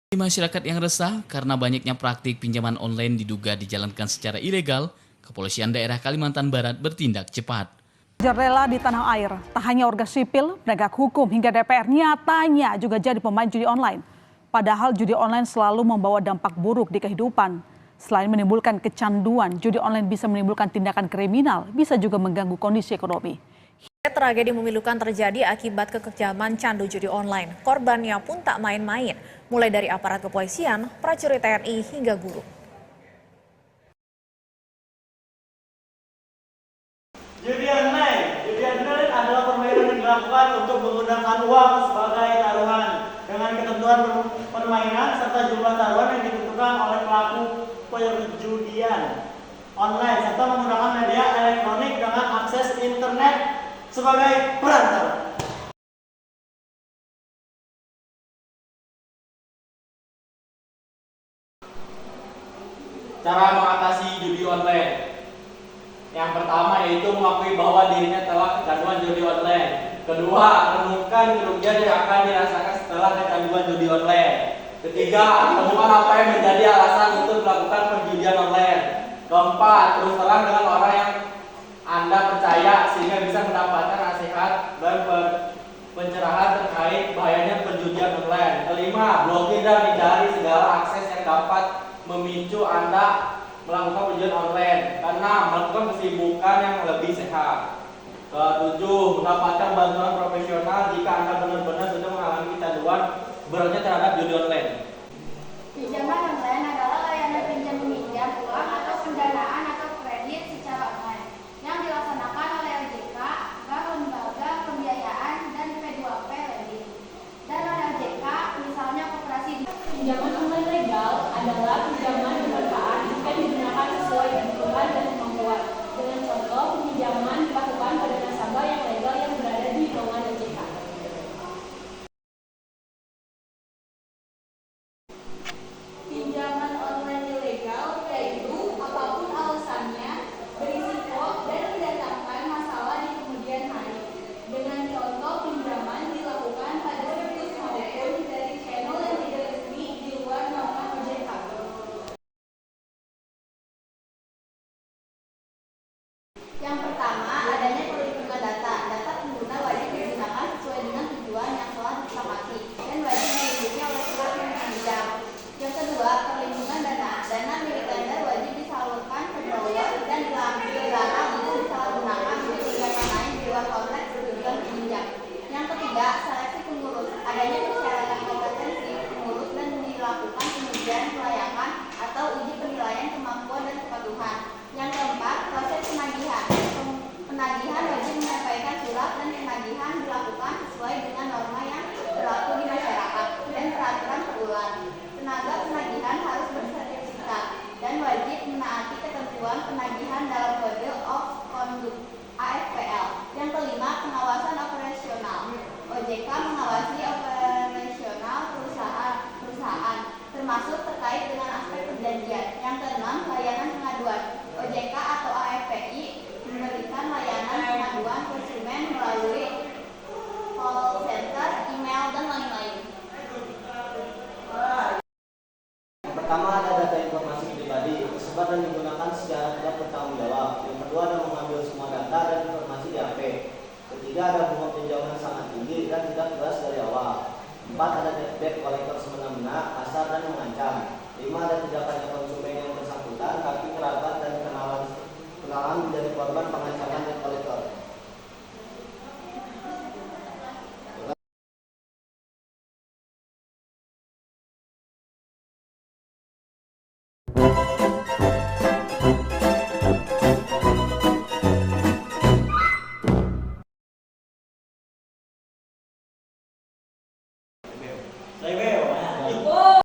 Masyarakat yang resah karena banyaknya praktik pinjaman online diduga dijalankan secara ilegal, Kepolisian Daerah Kalimantan Barat bertindak cepat. Rela di tanah air, tak hanya warga sipil, penegak hukum hingga DPR nyatanya juga jadi pemain judi online. Padahal judi online selalu membawa dampak buruk di kehidupan. Selain menimbulkan kecanduan, judi online bisa menimbulkan tindakan kriminal, bisa juga mengganggu kondisi ekonomi. Tragedi memilukan terjadi akibat kekejaman candu judi online. Korbannya pun tak main-main, mulai dari aparat kepolisian, prajurit TNI hingga guru. Judi online adalah permainan yang dilakukan untuk menggunakan uang sebagai taruhan dengan ketentuan permainan serta jumlah taruhan yang ditentukan oleh pelaku perjudian online serta menggunakan media elektronik dengan akses internet sebagai perantara. Cara mengatasi judi online. Yang pertama yaitu mengakui bahwa dirinya telah kecanduan judi online. Kedua, renungkan kerugian yang akan dirasakan setelah kecanduan judi online. Ketiga, temukan apa yang menjadi alasan untuk melakukan perjudian online. Keempat, terus terang dengan orang yang Anda percaya sehingga bisa mendapatkan nasihat dan pencerahan terkait bahayanya perjudian online. Kelima, blokir dan hindari segala akses yang dapat memicu Anda melakukan perjudian online. Keenam, melakukan kesibukan yang lebih sehat. Ketujuh, mendapatkan bantuan profesional jika Anda benar-benar sudah mengalami kecanduan beratnya terhadap judi online. Pinjaman online adalah layanan pinjam meminjam uang atau pendanaan atau kredit secara online yang dilaksanakan oleh OJK, Bank Lembaga Pembiayaan, dan P2P Lending. Dan oleh OJK, misalnya koperasi. Pinjaman online legal adalah pinjaman bermanfaat jika digunakan sesuai kebutuhan dan kemampuan. Dengan contoh, pinjaman dilakukan pada nasabah yang legal yang berada di naungan OJK. Pinjaman online ilegal yaitu apapun alasannya berisiko dan mendatangkan masalah di kemudian hari. Dengan contoh pinjaman dilakukan pada situs maupun dari channel yang tidak resmi di luar naungan OJK. Yang pertama, adanya perlindungan data. Data pengguna wajib digunakan sesuai dengan tujuan yang telah disepakati dan wajib dilindungi oleh pihak yang meminjam. Yang kedua, perlindungan dana. Dana milik lender wajib disalurkan ke borrower dan dilarang untuk disalahgunakan untuk kegiatan lain di luar konteks tujuan peminjam. Yang ketiga, seleksi pengurus. Adanya persyaratan kompetensi pengurus dan dilakukan pengujian kelayakan atau uji penilaian kemampuan dan kepatuhan. Yang keempat, proses penagihan. Penagihan wajib menyampaikan surat dan penagihan dilakukan sesuai dengan norma yang berlaku di masyarakat dan peraturan perbulan. Tenaga penagihan harus bersertifikat dan wajib menaati ketentuan penagihan dalam Kode of Conduct (AFPL). Yang kelima, pengawasan operasional. OJK mengawasi operasional perusahaan, termasuk terkait dengan aspek perjanjian. Yang keenam, layanan pengaduan. OJK atau AFPI memberikan layanan pengaduan konsumen melalui call center, email, dan lain-lain. Pertama, ada data informasi pribadi, tersebar dan digunakan secara tidak bertanggung jawab. Yang kedua, ada mengambil semua data dan informasi di HP. Ketiga, ada bunga pinjaman sangat tinggi dan tidak jelas dari awal. Empat, ada debt collector semena-mena, kasar dan mengancam. Lima, ada tindakan konsumen yang bersangkutan, tapi kerabat dan kenalan menjadi korban pengancaman